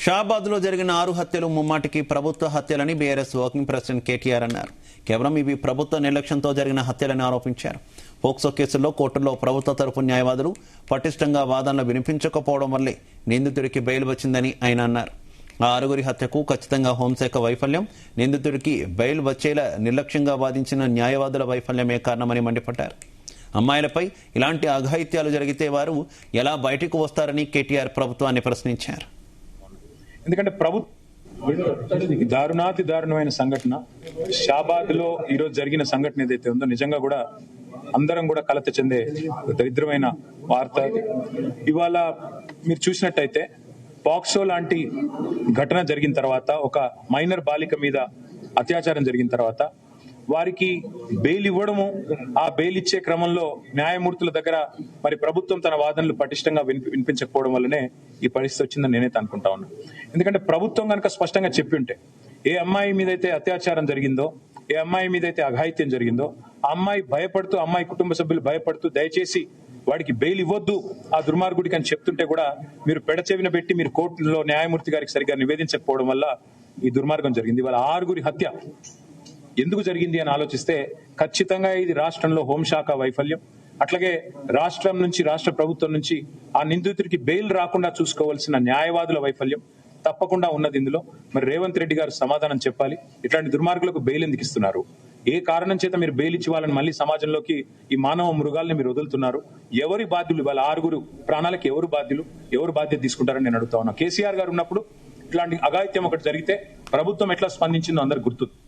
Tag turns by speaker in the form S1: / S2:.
S1: షాబాద్ లో జరిగిన 6 హత్యలు ముమ్మాటికి ప్రభుత్వ హత్యలని బీఆర్ఎస్ వర్కింగ్ ప్రెసిడెంట్ కేటీఆర్ అన్నారు. కేవలం ఇవి ప్రభుత్వ నిర్లక్ష్యంతో జరిగిన హత్యలని ఆరోపించారు. పోక్సో కేసుల్లో కోర్టులో ప్రభుత్వ తరపు న్యాయవాదులు పటిష్టంగా వాదనలు వినిపించకపోవడం వల్లే నిందితుడికి బెయిల్ వచ్చిందని ఆయన అన్నారు. ఆ 6గురి హత్యకు ఖచ్చితంగా హోంశాఖ వైఫల్యం, నిందితుడికి బెయిల్ వచ్చేలా నిర్లక్ష్యంగా వాదించిన న్యాయవాదుల వైఫల్యమే కారణమని మండిపడ్డారు. అమ్మాయిలపై ఇలాంటి అఘాయిత్యాలు జరిగితే వారు ఎలా బయటకు వస్తారని కేటీఆర్ ప్రభుత్వాన్ని ప్రశ్నించారు.
S2: ఎందుకంటే దారుణాతి దారుణమైన సంఘటన షాబాద్ లో ఈరోజు జరిగిన సంఘటన ఏదైతే ఉందో నిజంగా కూడా అందరం కూడా కలత చెందే దరిద్రమైన వార్త. ఇవాళ మీరు చూసినట్టయితే పాక్సో లాంటి ఘటన జరిగిన తర్వాత, ఒక మైనర్ బాలిక మీద అత్యాచారం జరిగిన తర్వాత వారికి బెయిల్ ఇవ్వడము, ఆ బెయిల్ ఇచ్చే క్రమంలో న్యాయమూర్తుల దగ్గర మరి ప్రభుత్వం తన వాదనలు పటిష్టంగా వినిపించకపోవడం వల్లనే ఈ పరిస్థితి వచ్చిందని నేనైతే అనుకుంటా ఉన్నా. ఎందుకంటే ప్రభుత్వం కనుక స్పష్టంగా చెప్పి ఉంటే, ఏ అమ్మాయి మీదైతే అత్యాచారం జరిగిందో, ఏ అమ్మాయి మీదైతే అఘాయిత్యం జరిగిందో, ఆ అమ్మాయి భయపడుతూ, అమ్మాయి కుటుంబ సభ్యులు భయపడుతూ దయచేసి వాడికి బెయిల్ ఇవ్వద్దు ఆ దుర్మార్గుడికి అని చెప్తుంటే కూడా మీరు పెడచెవిన పెట్టి మీరు కోర్టులో న్యాయమూర్తి గారికి సరిగ్గా నివేదించకపోవడం వల్ల ఈ దుర్మార్గం జరిగింది. వాళ్ళ 6గురి హత్య ఎందుకు జరిగింది అని ఆలోచిస్తే ఖచ్చితంగా ఇది రాష్ట్రంలో హోంశాఖ వైఫల్యం, అట్లాగే రాష్ట్రం నుంచి, రాష్ట్ర ప్రభుత్వం నుంచి ఆ నిందితుడికి బెయిల్ రాకుండా చూసుకోవాల్సిన న్యాయవాదుల వైఫల్యం తప్పకుండా ఉన్నది ఇందులో. మరి రేవంత్ రెడ్డి గారు సమాధానం చెప్పాలి. ఇట్లాంటి దుర్మార్గులకు బెయిల్ ఎందుకు ఇస్తున్నారు? ఏ కారణం చేత మీరు బెయిల్ ఇచ్చి వాళ్ళని మళ్ళీ సమాజంలోకి, ఈ మానవ మృగాల్ని మీరు వదులుతున్నారు? ఎవరి బాధ్యులు? వాళ్ళ 6గురు ప్రాణాలకి ఎవరు బాధ్యులు? ఎవరు బాధ్యత తీసుకుంటారని నేను అడుగుతా ఉన్నా. కేసీఆర్ గారు ఉన్నప్పుడు ఇట్లాంటి అఘాయిత్యం ఒకటి జరిగితే ప్రభుత్వం ఎట్లా స్పందించిందో అందరికి గుర్తు.